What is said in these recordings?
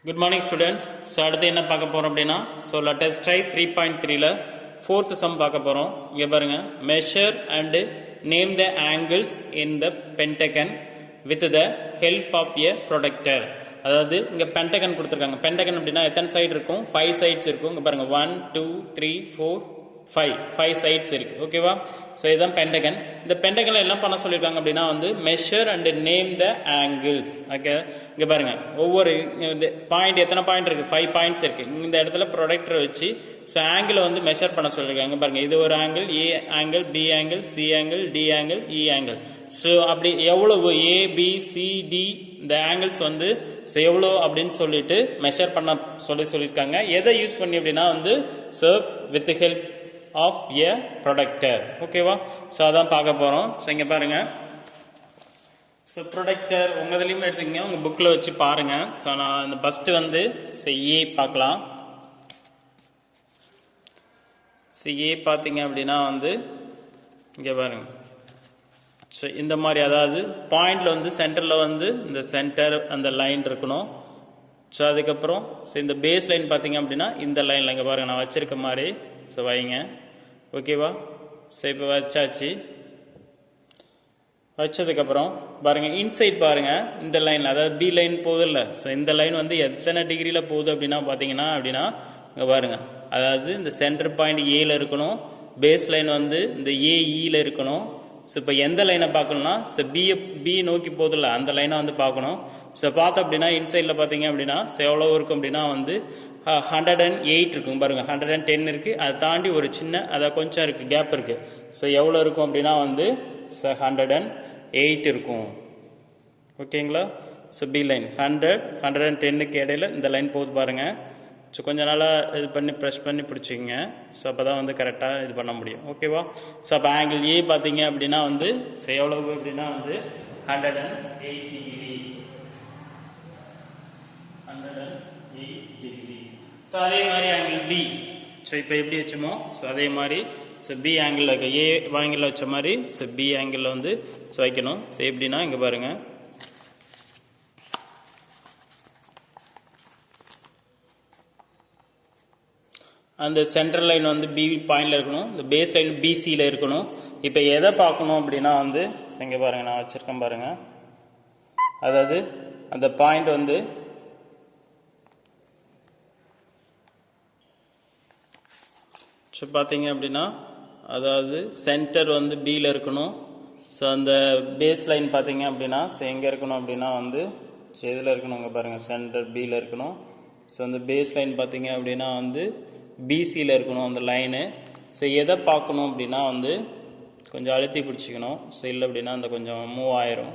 Good morning students. So அடுத்து என்ன பார்க்க போறோம் அப்படினா let us try 3.3 ல fourth sum பார்க்க போறோம். இங்க பாருங்க measure and name the angles in the pentagon with the help of a protractor. அதாவது இங்க pentagon கொடுத்திருக்காங்க. pentagon அப்படினா எத்தனை சைடு இருக்கும்? 5 sides இருக்கும். இங்க பாருங்க 1 2 3 4 5 sides இருக்கு. ஓகேவா? சோ இதான் pentagon. இந்த pentagon என்ன பண்ண சொல்லிருக்காங்க அப்படினா measure and name the angles. Okay இங்க பாருங்க ஒவ்வொரு பாயிண்ட் எத்தனை பாயிண்ட் இருக்கு? 5 பாயிண்ட்ஸ் இருக்கு. இந்த இடத்துல ப்ரொடக்டர் வச்சு சோ ஆங்கிள் மெஷர் பண்ண சொல்லிருக்காங்க. பாருங்க இது ஒரு angle, A angle, B angle, C angle, D angle, E angle. So அப்படி எவ்வளவு A B C D இந்த ஆங்கிள்ஸ் எவ்வளோ அப்படின்னு சொல்லிட்டு மெஷர் பண்ண சொல்லியிருக்காங்க. எதை யூஸ் பண்ணி அப்படின்னா serve with the help of a protractor. ஓகேவா? ஸோ அதான் பார்க்க போகிறோம். ஸோ இங்கே பாருங்கள். ஸோ ப்ரொடக்டர் உங்கள் இதுலேயுமே எடுத்துக்கங்க, உங்கள் புக்கில் வச்சு பாருங்கள். ஸோ நான் இந்த ஃபஸ்ட்டு ஏ பார்க்கலாம். ஏ பார்த்தீங்க அப்படின்னா இங்கே பாருங்க. ஸோ இந்த மாதிரி அதாவது பாயிண்டில் சென்டரில் இந்த சென்டர் அந்த லைன் இருக்கணும். ஸோ அதுக்கப்புறம் ஸோ இந்த பேஸ் லைன் பார்த்தீங்க அப்படின்னா இந்த லைனில் இங்கே பாருங்கள் நான் வச்சுருக்க மாதிரி ஸோ வைங்க. ஓகேவா? ஸோ இப்போ வச்சாச்சு. வச்சதுக்கப்புறம் பாருங்கள் இன்சைட் பாருங்கள் இந்த லைன் அதாவது பி லைன் போகுது இல்லை. ஸோ இந்த லைன் எத்தனை டிகிரியில் போகுது அப்படின்னா பார்த்தீங்கன்னா இங்கே பாருங்கள் அதாவது இந்த சென்டர் பாயிண்ட் ஏல இருக்கணும், பேஸ் லைன் இந்த ஏஇயில் இருக்கணும். ஸோ இப்போ எந்த லைனை பார்க்கணும்னா ஸோ பி நோக்கி போதில்ல அந்த லைனை பார்க்கணும். ஸோ பார்த்தோம் அப்படின்னா இன்சைடில் பார்த்தீங்க அப்படின்னா ஸோ எவ்வளோ இருக்கும் அப்படின்னா 108 இருக்கும். பாருங்கள் 110 இருக்குது. அதை தாண்டி ஒரு சின்ன அதாவது கொஞ்சம் இருக்குது, கேப் இருக்குது. ஸோ எவ்வளோ இருக்கும் அப்படின்னா ஸோ 108 இருக்கும். ஓகேங்களா? ஸோ பி லைன் 110க்கு இடையில இந்த லைன் போகுது பாருங்கள். ஸோ கொஞ்சம் நாளாக இது பண்ணி ப்ரெஸ் பண்ணி பிடிச்சிங்க. ஸோ அப்போ தான் கரெக்டாக இது பண்ண முடியும். ஓகேவா? ஸோ அப்போ ஆங்கிள் ஏ பார்த்தீங்க அப்படின்னா ஸோ எவ்வளவு அப்படின்னா 108 டிகிரி. 108 டிகிரி. ஸோ அதே மாதிரி ஆங்கிள் பி. ஸோ இப்போ எப்படி வச்சோமோ ஸோ அதே மாதிரி ஸோ பி ஆங்கிள் வைக்க ஏ ஆங்கிளில் வச்ச மாதிரி ஸோ பி ஆங்கிளில் ஸோ வைக்கணும். ஸோ எப்படின்னா இங்கே பாருங்கள் அந்த சென்ட்ரல் லைன் பி பாயிண்டில் இருக்கணும், இந்த பேஸ் லைன் பிசியில் இருக்கணும். இப்போ எதை பார்க்கணும் அப்படின்னா இங்கே பாருங்கள் நான் வச்சுருக்கேன் பாருங்கள். அதாவது அந்த பாயிண்ட் ஸோ பார்த்தீங்க அப்படின்னா அதாவது சென்டர் பியில் இருக்கணும். ஸோ அந்த பேஸ் லைன் பார்த்தீங்க அப்படின்னா ஸோ எங்கே இருக்கணும் அப்படின்னா ஸோ இதில் இருக்கணும். இங்கே பாருங்கள் சென்டர் பியில் இருக்கணும். ஸோ அந்த பேஸ் லைன் பார்த்தீங்க அப்படின்னா பிசியில் இருக்கணும் அந்த லைனு. ஸோ எதை பார்க்கணும் அப்படின்னா கொஞ்சம் அழுத்தி பிடிச்சிக்கணும். ஸோ இல்லை அப்படின்னா அந்த கொஞ்சம் மூவ் ஆயிரும்.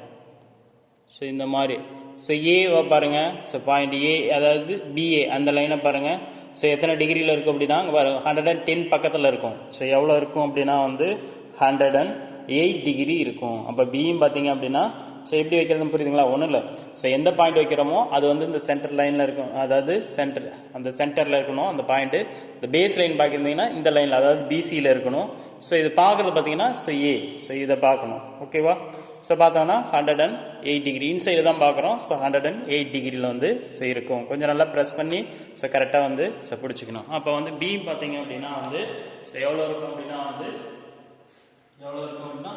ஸோ இந்த மாதிரி ஸோ ஏவை பாருங்கள். ஸோ பாயிண்ட் ஏ அதாவது பிஏ அந்த லைனை பாருங்கள். ஸோ எத்தனை டிகிரியில் இருக்கும் அப்படின்னா அங்கே பாருங்கள் 110 பக்கத்தில் இருக்கும். ஸோ எவ்வளோ இருக்கும் அப்படின்னா 108 டிகிரி இருக்கும். அப்போ பியும் பார்த்தீங்க அப்படின்னா ஸோ எப்படி வைக்கிறதுன்னு புரியுதுங்களா? ஒன்றும் இல்லை. ஸோ எந்த பாயிண்ட் வைக்கிறோமோ அது இந்த சென்டர் லைனில் இருக்கும், அதாவது அந்த சென்டரில் இருக்கணும் அந்த பாயிண்ட்டு. இந்த பேஸ் லைன் பார்க்குறீங்கன்னா இந்த லைனில் அதாவது பிசியில் இருக்கணும். ஸோ இது பார்க்குறது பார்த்தீங்கன்னா ஸோ ஏ. ஸோ இதை பார்க்கணும். ஓகேவா? ஸோ பார்த்தோம்னா 108 டிகிரி இன்சைடு தான் பார்க்குறோம். ஸோ 108 டிகிரியில் ஸோ இருக்கும். கொஞ்சம் நல்லா ப்ரெஸ் பண்ணி ஸோ கரெக்டாக ஸோ பிடிச்சிக்கணும். அப்போ பி பார்த்தீங்க அப்படின்னா ஸோ எவ்வளோ இருக்கும் அப்படின்னா எவ்வளோ இருக்கும் அப்படின்னா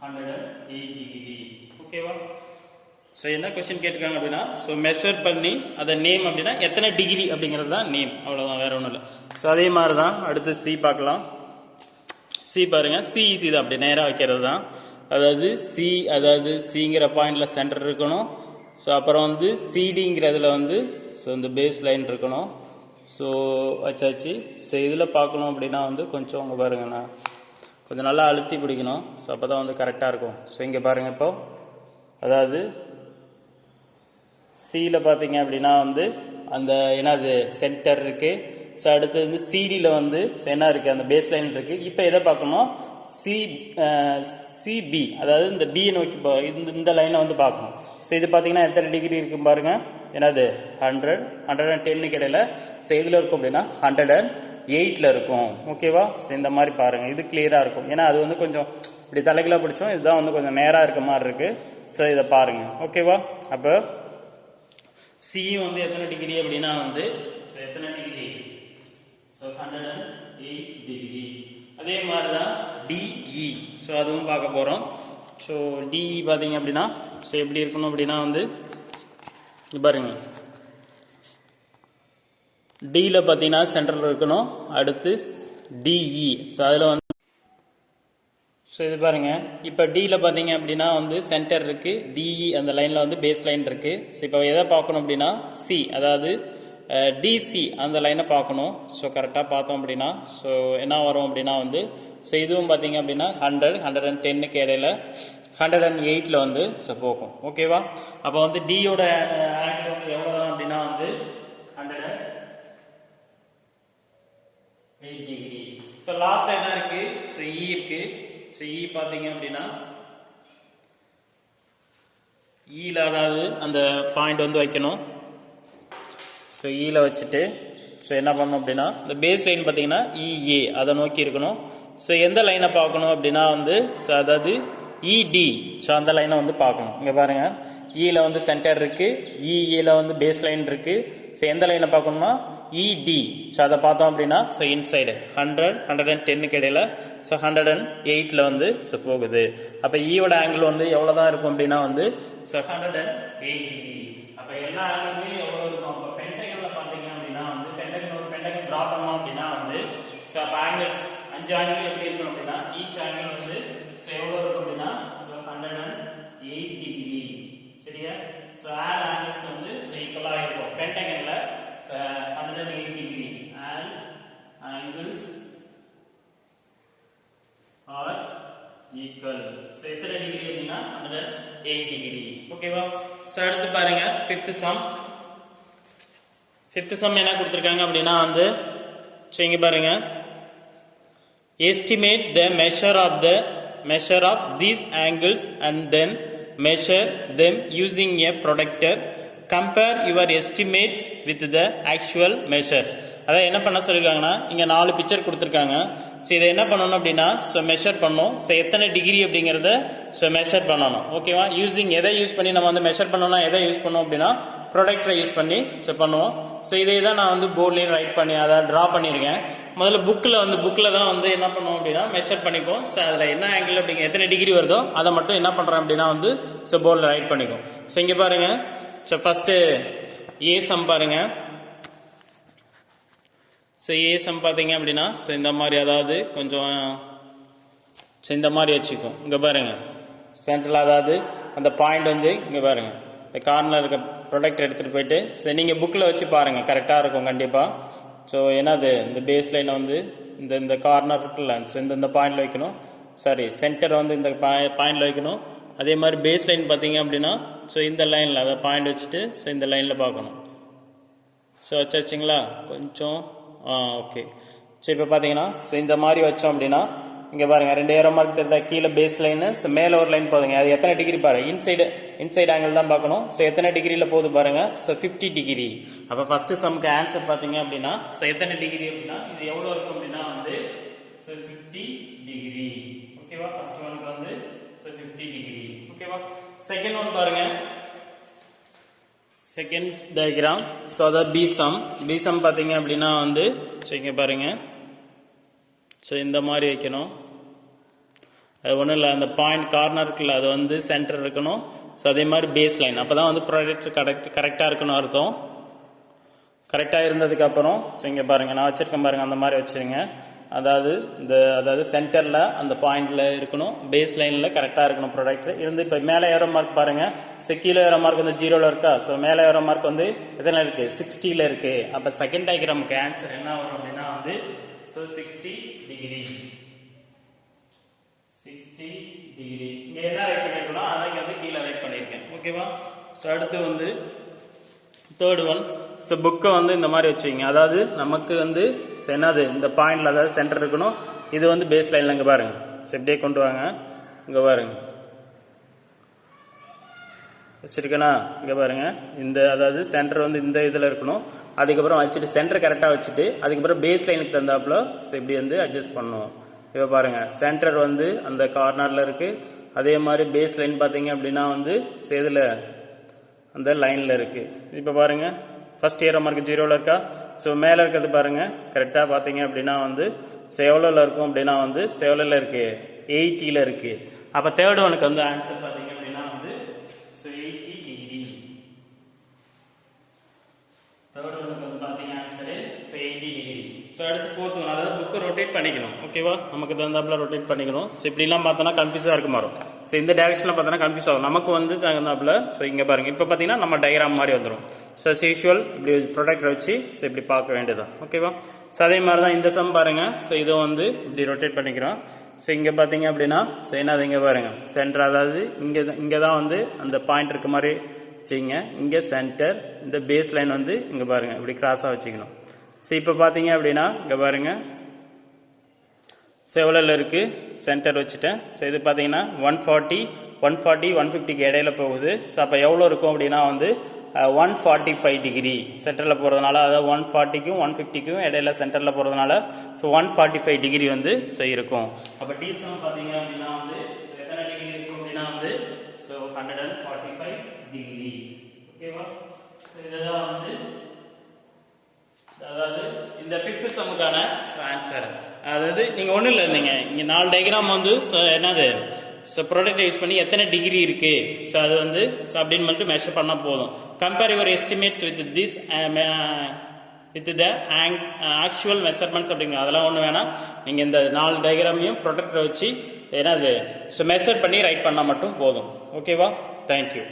108 டிகிரி. ஓகேவா? ஸோ என்ன கொஸ்டின் கேட்டிருக்காங்க அப்படின்னா ஸோ மெஷர் பண்ணி அதை நேம் அப்படின்னா எத்தனை டிகிரி அப்படிங்கிறது தான் நேம். அவ்வளோதான், வேறு ஒன்றும் இல்லை. ஸோ அதே மாதிரி தான் அடுத்து சி பார்க்கலாம். சி பாருங்கள். சி ஈஸி தான், அப்படி நேராக வைக்கிறது தான். அதாவது சிங்கிற பாயிண்டில் சென்டர் இருக்கணும். ஸோ அப்புறம் சிடிங்கிறதுல ஸோ இந்த பேஸ் லைன் இருக்கணும். ஸோ வச்சாச்சு. ஸோ இதில் பார்க்கணும் அப்படின்னா கொஞ்சம் அங்கே பாருங்கண்ணா கொஞ்சம் நல்லா அழுத்தி பிடிக்கணும். ஸோ அப்போ தான் கரெக்டாக இருக்கும். ஸோ இங்கே பாருங்கள் இப்போ அதாவது சியில் பார்த்தீங்க அப்படின்னா அந்த என்னது சென்டர் இருக்குது. ஸோ அடுத்து சிடியில் என்ன இருக்குது அந்த பேஸ் லைன் இருக்குது. இப்போ எதை பார்க்கணும்? சிபி அதாவது இந்த பியை நோக்கி இந்த லைனை பார்க்கணும். ஸோ இது பார்த்தீங்கன்னா எத்தனை டிகிரி இருக்கும் பாருங்கள். என்னது 110க்கு இடையில. ஸோ இதில் இருக்கும் அப்படின்னா 108ல் இருக்கும். ஓகேவா? ஸோ இந்த மாதிரி பாருங்கள், இது கிளியராக இருக்கும். ஏன்னா அது கொஞ்சம் இப்படி தலைகளாக பிடிச்சோம், இதுதான் கொஞ்சம் நேராக இருக்க மாதிரி இருக்குது. ஸோ இதை பாருங்கள். ஓகேவா? அப்போ சியும் வந்து எத்தனை டிகிரி அப்படின்னா வந்து ஸோ எத்தனை டிகிரி ஸோ 108 டிகிரி. அதே மாதிரி தான் டிஇ ஸோ அதுவும் பார்க்க போகிறோம். ஸோ டிஇ பார்த்தீங்க அப்படின்னா ஸோ எப்படி இருக்கணும் அப்படின்னா வந்து பாருங்க டியில் பார்த்தீங்கன்னா சென்டரில் இருக்கணும். அடுத்து டிஇ ஸோ அதில் வந்து ஸோ இது பாருங்கள் இப்போ டியில் பார்த்தீங்க அப்படின்னா வந்து சென்டர் இருக்குது, டிஇ அந்த லைனில் வந்து பேஸ் லைன் இருக்குது. ஸோ இப்போ எதை பார்க்கணும் அப்படின்னா சி அதாவது டிசி அந்த லைனை பார்க்கணும். ஸோ கரெக்டாக பார்த்தோம் அப்படின்னா ஸோ என்ன வரும் அப்படின்னா வந்து ஸோ இதுவும் பார்த்தீங்க அப்படின்னா 100 110க்கு இடையில 108ல் வந்து ஸோ போகும். ஓகேவா? அப்போ வந்து டியோட ஆங்கிள் வந்து எவ்வளோ தான் அப்படின்னா வந்து 108 டிகிரி. ஸோ லாஸ்ட் என்ன இருக்கு ஸோ இ இருக்கு. ஸோ இ பார்த்தீங்க அப்படின்னா ஈல அதாவது அந்த பாயிண்ட் வந்து வைக்கணும். ஸோ ஈல வச்சுட்டு ஸோ என்ன பண்ணணும் அப்படின்னா இந்த பேஸ் லைன் பார்த்தீங்கன்னா இஏ அதை நோக்கி இருக்கணும். ஸோ எந்த லைனை பார்க்கணும் அப்படின்னா வந்து ஸோ அதாவது இடி ஸோ அந்த லைனை வந்து பார்க்கணும். இங்கே பாருங்கள் இல வந்து சென்டர் இருக்குது, இஏல வந்து பேஸ் லைன் இருக்குது. ஸோ எந்த லைனை பார்க்கணும்னா இடி ஸோ அதை பார்த்தோம் அப்படின்னா ஸோ இன்சைடு 100 110க்கு இடையில ஸோ 108ல் வந்து ஸோ போகுது. அப்போ ஈயோட ஆங்கிள் வந்து எவ்வளோ தான் இருக்கும் அப்படின்னா வந்து ஸோ 108 டிகிரி. அப்போ எல்லா ஆங்கிளுமே எவ்வளோ இருக்கும்? அப்போ பென்டகனில் பார்த்தீங்க அப்படின்னா வந்து பென்டகன் ஒரு பென்டகன் ட்ரா பண்ணோம் அப்படின்னா வந்து ஸோ அப்போ ஆங்கிள்ஸ் 5 ஆங்கிள் எப்படி இருக்கும் அப்படின்னா ஈச் ஆங்கிள் வந்து ஸோ எவ்வளோ இருக்கும் அப்படின்னா ஸோ 108 டிகிரி. சரியா? ஸோ ஆல் ஆங்கிள்ஸ் வந்து ஸோ ஈக்குவலாக இருக்கும். பென்டகனில் 108 degree and angles are equal. So எத்தனை டிகிரி அப்படின்னா 108 டிகிரி. ஓகேவா? சோ அடுத்து பாருங்க ஃபிஃப்த் சம் என்ன கொடுத்திருக்காங்க அப்படின்னா வந்து இங்க பாருங்க estimate the measure of these angles and then measure them using a protractor. Compare your estimates with the actual measures. அதாவது என்ன பண்ண சொல்லியிருக்காங்கன்னா இங்கே 4 பிக்சர் கொடுத்துருக்காங்க. ஸோ இதை என்ன பண்ணணும் அப்படின்னா ஸோ மெஷர் பண்ணணும். ஸோ எத்தனை டிகிரி அப்படிங்கிறத ஸோ மெஷர் பண்ணணும். ஓகேவா? எதை யூஸ் பண்ணி நம்ம வந்து மெஷர் பண்ணோம்னா எதை யூஸ் பண்ணோம் அப்படின்னா ப்ரொடக்டரை யூஸ் பண்ணி ஸோ பண்ணுவோம். ஸோ இதை தான் நான் வந்து போர்ட்லேயும் ரைட் பண்ணி அதை ட்ரா பண்ணியிருக்கேன். முதல்ல புக்கில் தான் வந்து என்ன பண்ணுவோம் அப்படின்னா மெஷர் பண்ணிக்கும். ஸோ அதில் என்ன ஆங்கிள் அப்படிங்கிற எத்தனை டிகிரி வருதோ அதை மட்டும் என்ன பண்ணுறோம் அப்படின்னா வந்து ஸோ போர்டில் ரைட் பண்ணிக்கும். ஸோ இங்கே பாருங்கள் ஸோ ஃபஸ்ட்டு ஏ சம் பாருங்க. ஸோ ஏ சம் பார்த்தீங்க அப்படின்னா ஸோ இந்த மாதிரி அதாவது கொஞ்சம் ஸோ இந்த மாதிரி வச்சுக்கும். இங்கே பாருங்க சென்ட்ரல் அதாவது அந்த பாயிண்ட் வந்து இங்கே பாருங்க இந்த கார்னர் இருக்க ப்ராடக்ட் எடுத்துகிட்டு போயிட்டு ஸோ நீங்கள் புக்கில் வச்சு பாருங்கள் கரெக்டாக இருக்கும் கண்டிப்பாக. ஸோ என்னது இந்த பேஸ் லைனை வந்து இந்த கார்னர் இருக்குல்ல ஸோ இந்த பாயிண்டில் வைக்கணும். சாரி சென்டர் வந்து இந்த பாயிண்டில் வைக்கணும். அதே மாதிரி பேஸ் லைன் பார்த்தீங்க அப்படின்னா ஸோ இந்த லைனில் அதை பாயிண்ட் வச்சுட்டு ஸோ இந்த லைனில் பார்க்கணும். ஸோ வச்சுங்களா கொஞ்சம் ஓகே. ஸோ இப்போ பார்த்தீங்கன்னா ஸோ இந்த மாதிரி வச்சோம் அப்படின்னா இங்கே பாருங்கள் 2 ஏரோ மார்க் தெரியுதா? கீழே பேஸ் லைனு ஸோ மேலே ஒரு லைன் போதுங்க. அது எத்தனை டிகிரி பாருங்கள் இன்சைடு ஆங்கிள் தான் பார்க்கணும். ஸோ எத்தனை டிகிரியில் போகுது பாருங்கள் ஸோ 50 டிகிரி. அப்போ ஃபஸ்ட்டு சம்க்கு ஆன்சர் பார்த்தீங்க அப்படின்னா ஸோ எத்தனை டிகிரி அப்படின்னா இது எவ்வளோ இருக்கும் அப்படின்னா வந்து ஸோ 50 டிகிரி. ஓகேவா? ஃபர்ஸ்ட் ஒனுக்கு வந்து ஸோ 50 டிகிரி. ஓகேவா? செகண்ட் ஒன் பாருங்க. செகண்ட் டயக்ராம் ஸோ அதாவது பி சம் பார்த்தீங்க அப்படின்னா வந்து ஸோ இங்கே பாருங்க ஸோ இந்த மாதிரி வைக்கணும். அது ஒன்றும் இல்லை அந்த பாயிண்ட் கார்னர் இருக்குல்ல அது வந்து சென்டர் இருக்கணும். ஸோ அதே மாதிரி பேஸ் லைன் அப்போ தான் வந்து ப்ராடக்ட் கரெக்டாக இருக்கணும் அர்த்தம். கரெக்டாக இருந்ததுக்கப்புறம் ஸோ இங்கே பாருங்கள் நான் வச்சுருக்கேன் பாருங்கள் அந்த மாதிரி வச்சுருங்க. அதாவது சென்டரில் அந்த பாயிண்டில் இருக்கணும், பேஸ் லைனில் கரெக்டாக இருக்கணும் ப்ராடக்ட் இருந்து. இப்போ மேலே ஏரோ மார்க் பாருங்கள் ஸோ கீழே ஏரோ மார்க் வந்து 0ல் இருக்கா? ஸோ மேலே ஏரோ மார்க் வந்து எத்தனை இருக்குது? 60ல் இருக்குது. அப்போ செகண்ட் டயக்ராமுக்கு ஆன்சர் என்ன வரும் அப்படின்னா வந்து ஸோ 60 டிகிரி. 60 டிகிரி இங்கே என்ன ரைட் பண்ணியிருக்கோம் அதை இங்கே வந்து கீழே ரைட் பண்ணியிருக்கேன். ஓகேவா? ஸோ அடுத்து வந்து தேர்ட் ஒன் ஸோ புக்கை வந்து இந்த மாதிரி வச்சுக்கிங்க. அதாவது நமக்கு வந்து என்னது இந்த பாயிண்டில் அதாவது சென்டர் இருக்கணும். இது வந்து பேஸ் லைனில் இங்கே பாருங்கள் ஸோ இப்படியே கொண்டு வாங்க. இங்கே பாருங்க வச்சுருக்கேன்னா இங்கே பாருங்கள் அதாவது சென்டர் வந்து இந்த இதில் இருக்கணும். அதுக்கப்புறம் வச்சுட்டு சென்டர் கரெக்டாக வச்சுட்டு அதுக்கப்புறம் பேஸ் லைனுக்கு தந்தாப்புல ஸோ இப்படி வந்து அட்ஜஸ்ட் பண்ணுவோம். இப்போ பாருங்கள் சென்டர் வந்து அந்த கார்னரில் இருக்குது. அதே மாதிரி பேஸ் லைன் பார்த்தீங்க அப்படின்னா வந்து ஸோ இதில் அந்த லைனில் இருக்குது. இப்போ பாருங்கள் ஃபஸ்ட் ஏரோ மார்க் 0ல் இருக்கா. ஸோ மேலே இருக்கிறது பாருங்கள் கரெக்டாக பார்த்தீங்க அப்படின்னா வந்து எவ்வளோவில் இருக்கும் அப்படின்னா வந்து எவ்வளோவில் இருக்குது 80ல் இருக்குது. அப்போ தேர்ட் ஒனுக்கு வந்து ஆன்சர் பார்த்தீங்க அப்படின்னா வந்து 80 டிகிரி. தேர்ட் ஒனுக்கு வந்து பார்த்தீங்க ஆன்சரு 80 டிகிரி. ஸோ அடுத்து ஃபோர்த் ஒன், அதாவது புக்கை ரொட்டேட் பண்ணிக்கணும். ஓகேவா, நமக்கு தகுந்தாப்பில் ரொட்டேட் பண்ணிக்கணும். ஸோ இப்படிலாம் பார்த்தோன்னா கன்ஃபியூஸாக இருக்க மாறும். ஸோ இந்த டேரக்ஷனில் பார்த்தோன்னா கன்ஃபியூஸ் ஆகும். நமக்கு வந்து தகுந்தாப்பில் ஸோ இங்கே பாருங்கள் இப்போ பார்த்தீங்கன்னா நம்ம டயக்ராம் மாதிரி வந்துடும். ஸோ யூஷுவல் இப்படி ப்ரொடக்டரை வச்சு ஸோ இப்படி பார்க்க வேண்டியதான். ஓகேவா, ஸோ அதே மாதிரி தான் இந்த சம் பாருங்கள். ஸோ இதை வந்து இப்படி ரொட்டேட் பண்ணிக்கிறோம். ஸோ இங்கே பார்த்தீங்க அப்படின்னா ஸோ என்னது இங்கே பாருங்கள் சென்டர், அதாவது இங்கே தான் வந்து அந்த பாயிண்ட் இருக்க மாதிரி வச்சுங்க. இங்கே சென்டர், இந்த பேஸ் லைன் வந்து இங்கே பாருங்கள் இப்படி கிராஸாக வச்சுக்கணும். ஸோ இப்போ பார்த்தீங்க அப்படின்னா இங்கே பாருங்கள் எவ்வளோவில் இருக்குது சென்டர் வச்சுட்டேன். ஸோ இது பார்த்தீங்கன்னா 140 150க்கு இடையில போகுது. ஸோ அப்போ எவ்வளோ இருக்கும் அப்படின்னா வந்து 145 டிகிரி சென்டரில் போகிறதுனால, அதாவது 140க்கும் 150க்கும் இடையில சென்டரில் போகிறதுனால ஸோ 145 டிகிரி வந்து ஸோ இருக்கும். அப்போ டிசம் பார்த்தீங்க அப்படின்னா வந்து ஸோ எத்தனை டிகிரி இருக்கும் அப்படின்னா வந்து ஸோ 145 டிகிரி. ஓகேவா, ஸோ இதுதான் வந்து அதாவது இந்த ஃபிஃப்த் சம்முக்கான ஆன்சர். அதாவது நீங்கள் ஒன்றும் இல்லை, நீங்கள் இங்கே 4 டயக்ராம் வந்து ஸோ என்னது ஸோ ப்ராடக்ட் யூஸ் பண்ணி எத்தனை டிகிரி இருக்குது ஸோ அது வந்து ஸோ அப்படின்னு மட்டும் மெஷர் பண்ணால் போதும். Compare your estimates with this with the actual measurements அப்படிங்க அதெல்லாம் ஒன்று வேணாம். நீங்கள் இந்த 4 டயக்ராமையும் ப்ராடக்டை வச்சு என்னது ஸோ மெஷர் பண்ணி ரைட் பண்ணால் மட்டும் போதும். ஓகேவா, தேங்க்யூ.